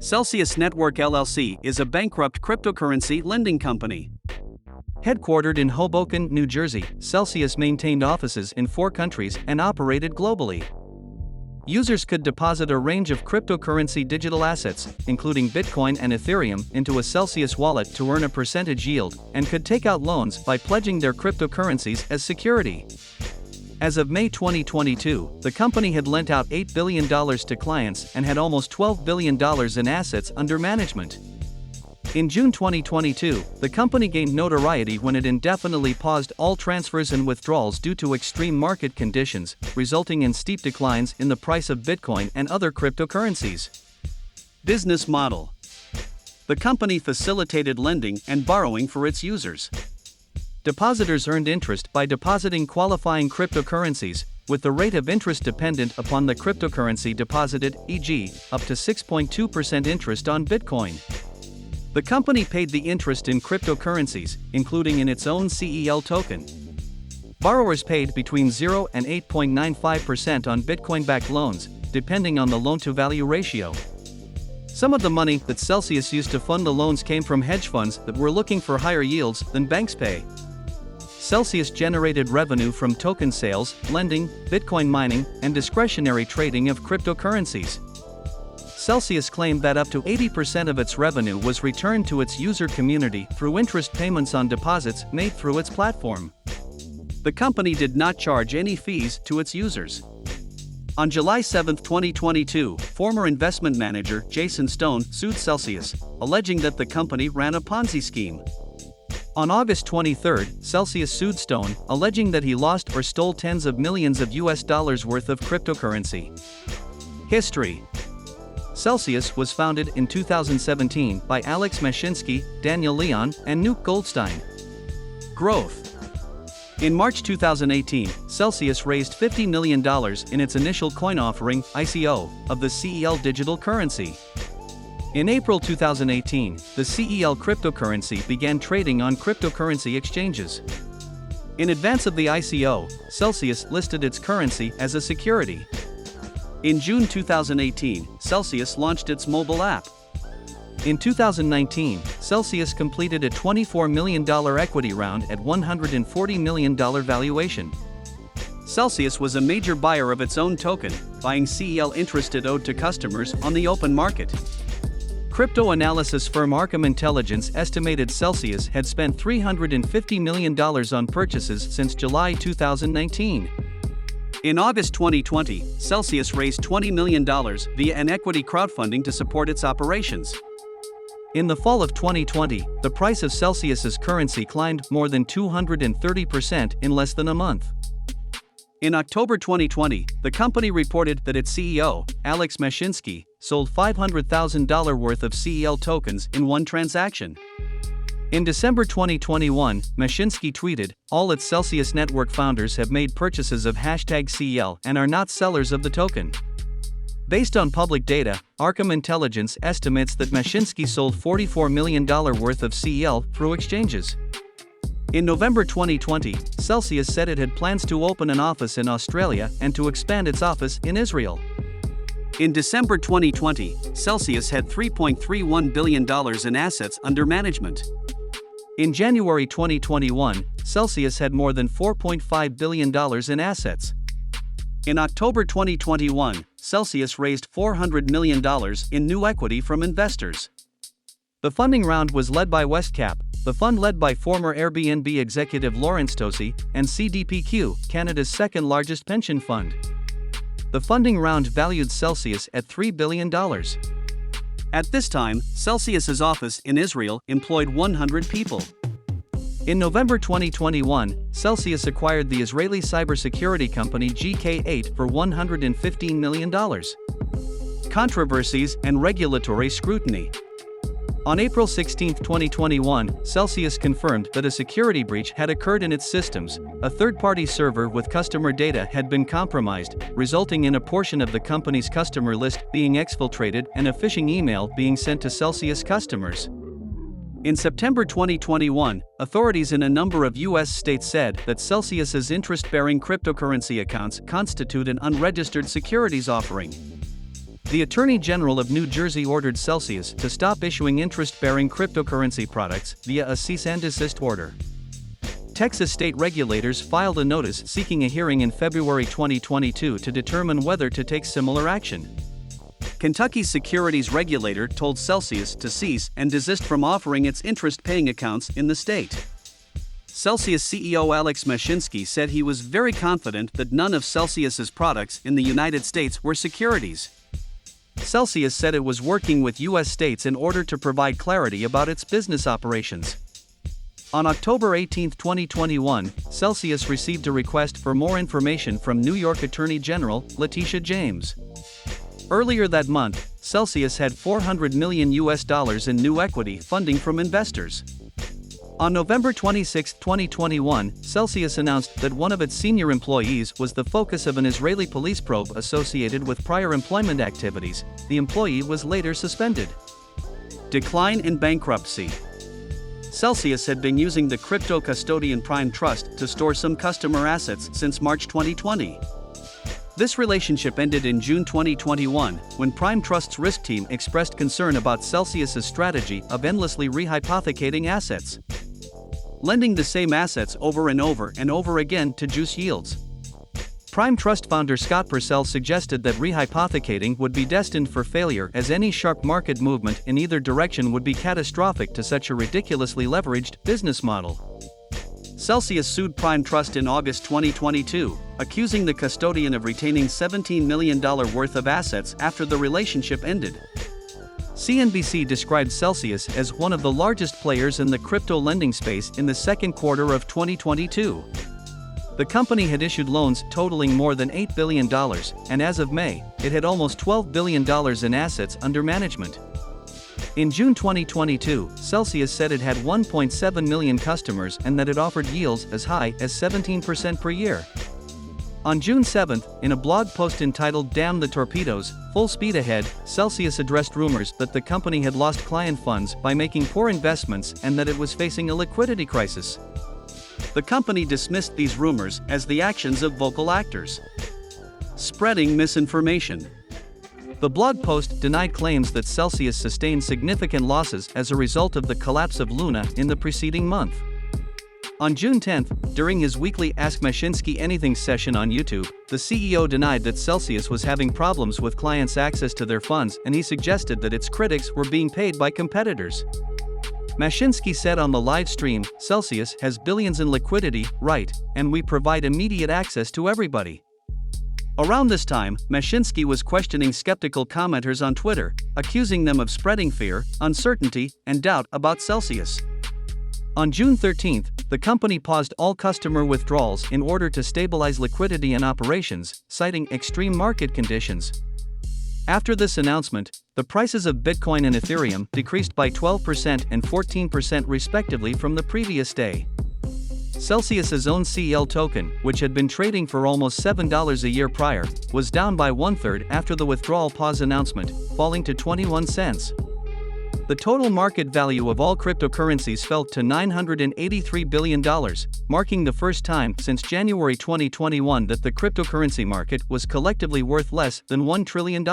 Celsius Network LLC is a bankrupt cryptocurrency lending company. Headquartered in Hoboken, New Jersey, Celsius maintained offices in 4 countries and operated globally. Users could deposit a range of cryptocurrency digital assets, including Bitcoin and Ethereum, into a Celsius wallet to earn a percentage yield, and could take out loans by pledging their cryptocurrencies as security. As of May 2022, the company had lent out $8 billion to clients and had almost $12 billion in assets under management. In June 2022, the company gained notoriety when it indefinitely paused all transfers and withdrawals due to extreme market conditions, resulting in steep declines in the price of Bitcoin and other cryptocurrencies. Business model: the company facilitated lending and borrowing for its users. Depositors earned interest by depositing qualifying cryptocurrencies, with the rate of interest dependent upon the cryptocurrency deposited, e.g., up to 6.2% interest on Bitcoin. The company paid the interest in cryptocurrencies, including in its own CEL token. Borrowers paid between 0 and 8.95% on Bitcoin-backed loans, depending on the loan-to-value ratio. Some of the money that Celsius used to fund the loans came from hedge funds that were looking for higher yields than banks pay. Celsius generated revenue from token sales, lending, Bitcoin mining, and discretionary trading of cryptocurrencies. Celsius claimed that up to 80% of its revenue was returned to its user community through interest payments on deposits made through its platform. The company did not charge any fees to its users. On July 7, 2022, former investment manager Jason Stone sued Celsius, alleging that the company ran a Ponzi scheme. On August 23, Celsius sued Stone, alleging that he lost or stole tens of millions of US dollars worth of cryptocurrency. History: Celsius was founded in 2017 by Alex Mashinsky, Daniel Leon, and Nuke Goldstein. Growth: in March 2018, Celsius raised $50 million in its initial coin offering, ICO, of the CEL digital currency. In April 2018, the CEL cryptocurrency began trading on cryptocurrency exchanges. In advance of the ICO, Celsius listed its currency as a security. In June 2018, Celsius launched its mobile app. In 2019, Celsius completed a $24 million equity round at $140 million valuation. Celsius was a major buyer of its own token, buying CEL interest it owed to customers on the open market. Crypto analysis firm Arkham Intelligence estimated Celsius had spent $350 million on purchases since July 2019. In August 2020, Celsius raised $20 million via an equity crowdfunding to support its operations. In the fall of 2020, the price of Celsius's currency climbed more than 230% in less than a month. In October 2020, the company reported that its CEO, Alex Mashinsky, sold $500,000 worth of CEL tokens in one transaction. In December 2021, Mashinsky tweeted, "All its Celsius network founders have made purchases of #CEL and are not sellers of the token." Based on public data, Arkham Intelligence estimates that Mashinsky sold $44 million worth of CEL through exchanges. In November 2020, Celsius said it had plans to open an office in Australia and to expand its office in Israel. In December 2020, Celsius had $3.31 billion in assets under management. In January 2021, Celsius had more than $4.5 billion in assets. In October 2021, Celsius raised $400 million in new equity from investors. The funding round was led by Westcap, the fund led by former Airbnb executive Lawrence Tosi, and CDPQ, Canada's second-largest pension fund. The funding round valued Celsius at $3 billion. At this time, Celsius's office in Israel employed 100 people. In November 2021, Celsius acquired the Israeli cybersecurity company GK8 for $115 million. Controversies and regulatory scrutiny. On April 16, 2021, Celsius confirmed that a security breach had occurred in its systems. A third-party server with customer data had been compromised, resulting in a portion of the company's customer list being exfiltrated and a phishing email being sent to Celsius customers. In September 2021, authorities in a number of U.S. states said that Celsius's interest-bearing cryptocurrency accounts constitute an unregistered securities offering. The Attorney General of New Jersey ordered Celsius to stop issuing interest-bearing cryptocurrency products via a cease and desist order. Texas state regulators filed a notice seeking a hearing in February 2022 to determine whether to take similar action. Kentucky's securities regulator told Celsius to cease and desist from offering its interest-paying accounts in the state. Celsius CEO Alex Mashinsky said he was very confident that none of Celsius's products in the United States were securities. Celsius said it was working with U.S. states in order to provide clarity about its business operations. On October 18, 2021, Celsius received a request for more information from New York Attorney General Letitia James. Earlier that month, Celsius had $400 million in new equity funding from investors. On November 26, 2021, Celsius announced that one of its senior employees was the focus of an Israeli police probe associated with prior employment activities. The employee was later suspended. Decline in bankruptcy. Celsius had been using the crypto custodian Prime Trust to store some customer assets since March 2020. This relationship ended in June 2021, when Prime Trust's risk team expressed concern about Celsius's strategy of endlessly rehypothecating assets, lending the same assets over and over again to juice yields. Prime Trust founder Scott Purcell suggested that rehypothecating would be destined for failure, as any sharp market movement in either direction would be catastrophic to such a ridiculously leveraged business model. Celsius sued Prime Trust in August 2022, accusing the custodian of retaining $17 million worth of assets after the relationship ended. CNBC described Celsius as one of the largest players in the crypto lending space in the second quarter of 2022. The company had issued loans totaling more than $8 billion, and as of May, it had almost $12 billion in assets under management. In June 2022, Celsius said it had 1.7 million customers and that it offered yields as high as 17% per year. On June 7, in a blog post entitled "Damn the Torpedoes, Full Speed Ahead," Celsius addressed rumors that the company had lost client funds by making poor investments and that it was facing a liquidity crisis. The company dismissed these rumors as the actions of vocal actors spreading misinformation. The blog post denied claims that Celsius sustained significant losses as a result of the collapse of Luna in the preceding month. On June 10, during his weekly Ask Mashinsky Anything session on YouTube, the CEO denied that Celsius was having problems with clients' access to their funds, and he suggested that its critics were being paid by competitors. Mashinsky said on the live stream, "Celsius has billions in liquidity, right, and we provide immediate access to everybody." Around this time, Mashinsky was questioning skeptical commenters on Twitter, accusing them of spreading fear, uncertainty, and doubt about Celsius. On June 13, the company paused all customer withdrawals in order to stabilize liquidity and operations, citing extreme market conditions. After this announcement, the prices of Bitcoin and Ethereum decreased by 12% and 14% respectively from the previous day. Celsius's own CEL token, which had been trading for almost $7 a year prior, was down by one-third after the withdrawal pause announcement, falling to 21 cents. The total market value of all cryptocurrencies fell to $983 billion, marking the first time since January 2021 that the cryptocurrency market was collectively worth less than $1 trillion.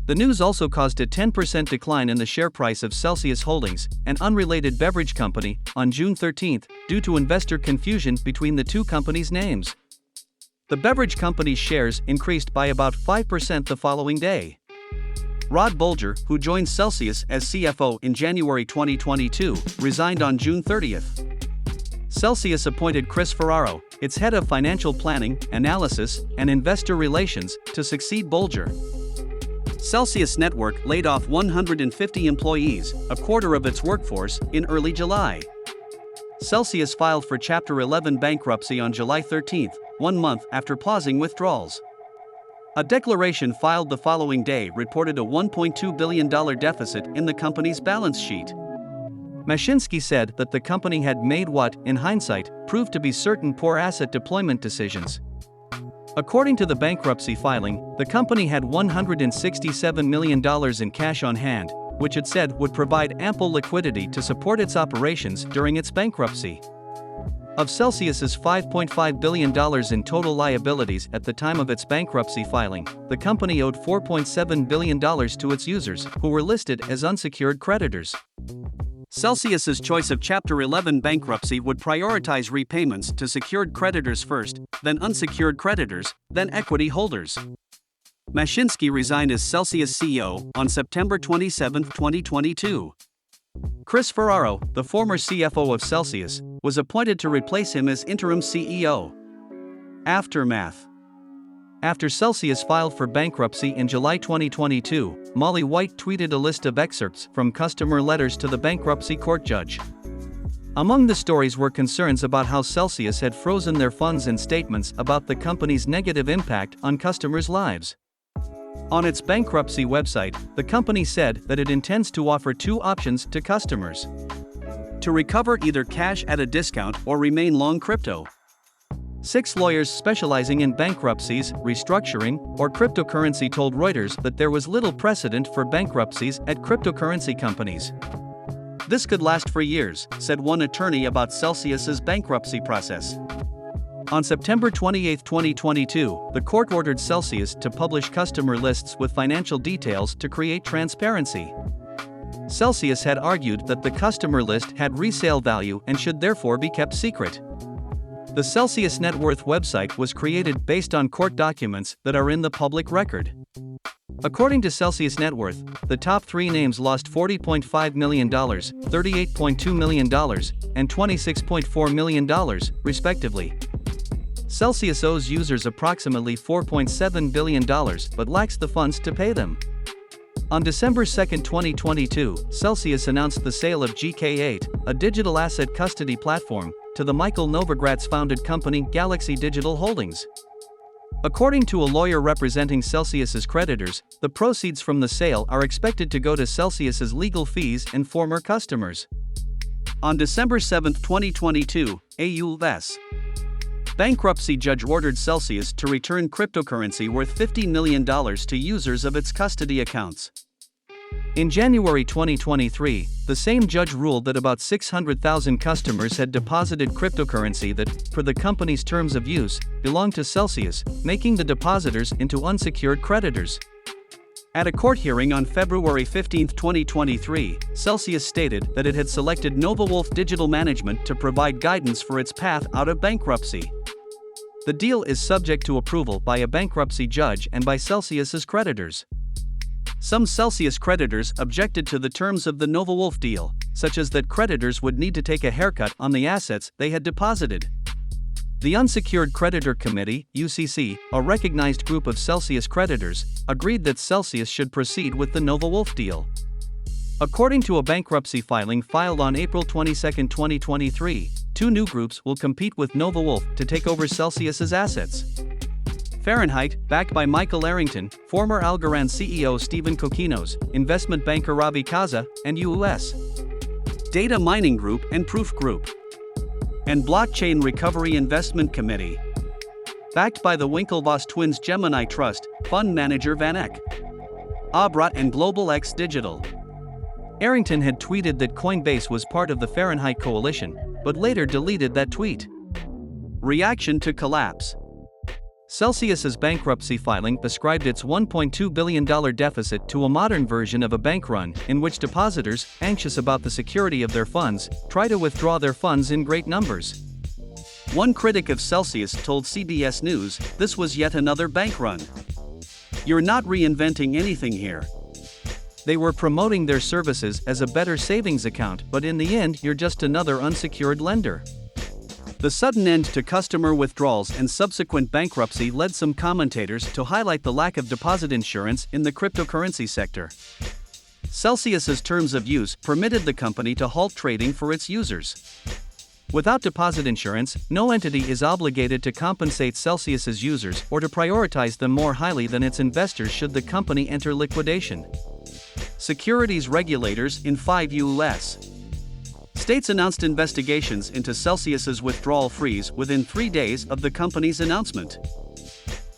The news also caused a 10% decline in the share price of Celsius Holdings, an unrelated beverage company, on June 13, due to investor confusion between the two companies' names. The beverage company's shares increased by about 5% the following day. Rod Bolger, who joined Celsius as CFO in January 2022, resigned on June 30. Celsius appointed Chris Ferraro, its head of financial planning, analysis, and investor relations, to succeed Bolger. Celsius Network laid off 150 employees, a quarter of its workforce, in early July. Celsius filed for Chapter 11 bankruptcy on July 13, 1 month after pausing withdrawals. A declaration filed the following day reported a $1.2 billion deficit in the company's balance sheet. Mashinsky said that the company had made what, in hindsight, proved to be certain poor asset deployment decisions. According to the bankruptcy filing, the company had $167 million in cash on hand, which it said would provide ample liquidity to support its operations during its bankruptcy. Of Celsius's $5.5 billion in total liabilities at the time of its bankruptcy filing, the company owed $4.7 billion to its users, who were listed as unsecured creditors. Celsius's choice of Chapter 11 bankruptcy would prioritize repayments to secured creditors first, then unsecured creditors, then equity holders. Mashinsky resigned as Celsius CEO on September 27, 2022. Chris Ferraro, the former CFO of Celsius, was appointed to replace him as interim CEO. Aftermath. After Celsius filed for bankruptcy in July 2022, Molly White tweeted a list of excerpts from customer letters to the bankruptcy court judge. Among the stories were concerns about how Celsius had frozen their funds and statements about the company's negative impact on customers' lives. On its bankruptcy website, the company said that it intends to offer two options to customers: to recover either cash at a discount or remain long crypto. 6 lawyers specializing in bankruptcies, restructuring, or cryptocurrency told Reuters that there was little precedent for bankruptcies at cryptocurrency companies. This could last for years, said one attorney about Celsius's bankruptcy process. On September 28, 2022, the court ordered Celsius to publish customer lists with financial details to create transparency. Celsius had argued that the customer list had resale value and should therefore be kept secret. The Celsius net worth website was created based on court documents that are in the public record. According to Celsius net worth, the top 3 names lost $40.5 million, $38.2 million, and $26.4 million, respectively. Celsius owes users approximately $4.7 billion but lacks the funds to pay them. On December 2, 2022, Celsius announced the sale of GK8, a digital asset custody platform, to the Michael Novogratz-founded company Galaxy Digital Holdings. According to a lawyer representing Celsius's creditors, the proceeds from the sale are expected to go to Celsius's legal fees and former customers. On December 7, 2022, a U.S. bankruptcy judge ordered Celsius to return cryptocurrency worth $50 million to users of its custody accounts. In January 2023, the same judge ruled that about 600,000 customers had deposited cryptocurrency that, per the company's terms of use, belonged to Celsius, making the depositors into unsecured creditors. At a court hearing on February 15, 2023, Celsius stated that it had selected NovaWolf Digital Management to provide guidance for its path out of bankruptcy. The deal is subject to approval by a bankruptcy judge and by Celsius's creditors. Some Celsius creditors objected to the terms of the NovaWolf deal, such as that creditors would need to take a haircut on the assets they had deposited. The Unsecured Creditor Committee, UCC, a recognized group of Celsius creditors, agreed that Celsius should proceed with the NovaWolf deal. According to a bankruptcy filing filed on April 22, 2023, 2 new groups will compete with NovaWolf to take over Celsius's assets. Fahrenheit, backed by Michael Arrington, former Algorand CEO Stephen Kokinos, investment banker Ravi Kaza, and U.S. Data Mining Group and Proof Group. And Blockchain Recovery Investment Committee. Backed by the Winklevoss twins Gemini Trust, fund manager Van Eck, Abrat and Global X Digital. Arrington had tweeted that Coinbase was part of the Fahrenheit coalition, but later deleted that tweet. Reaction to collapse. Celsius's bankruptcy filing ascribed its $1.2 billion deficit to a modern version of a bank run in which depositors, anxious about the security of their funds, try to withdraw their funds in great numbers. One critic of Celsius told CBS News, "This was yet another bank run. You're not reinventing anything here. They were promoting their services as a better savings account, but in the end you're just another unsecured lender." The sudden end to customer withdrawals and subsequent bankruptcy led some commentators to highlight the lack of deposit insurance in the cryptocurrency sector. Celsius's terms of use permitted the company to halt trading for its users. Without deposit insurance, no entity is obligated to compensate Celsius's users or to prioritize them more highly than its investors should the company enter liquidation. Securities regulators in 5 U.S. states announced investigations into Celsius's withdrawal freeze within 3 days of the company's announcement.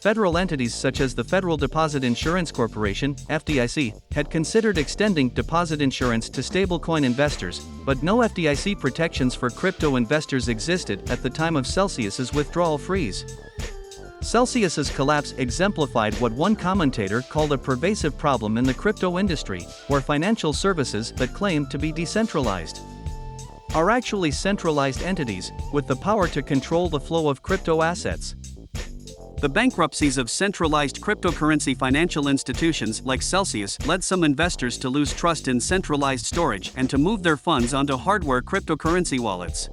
federal entities such as the Federal Deposit Insurance Corporation, FDIC, had considered extending deposit insurance to stablecoin investors, but no FDIC protections for crypto investors existed at the time of Celsius's withdrawal freeze. Celsius's collapse exemplified what one commentator called a pervasive problem in the crypto industry, where financial services that claim to be decentralized are actually centralized entities, with the power to control the flow of crypto assets. The bankruptcies of centralized cryptocurrency financial institutions like Celsius led some investors to lose trust in centralized storage and to move their funds onto hardware cryptocurrency wallets.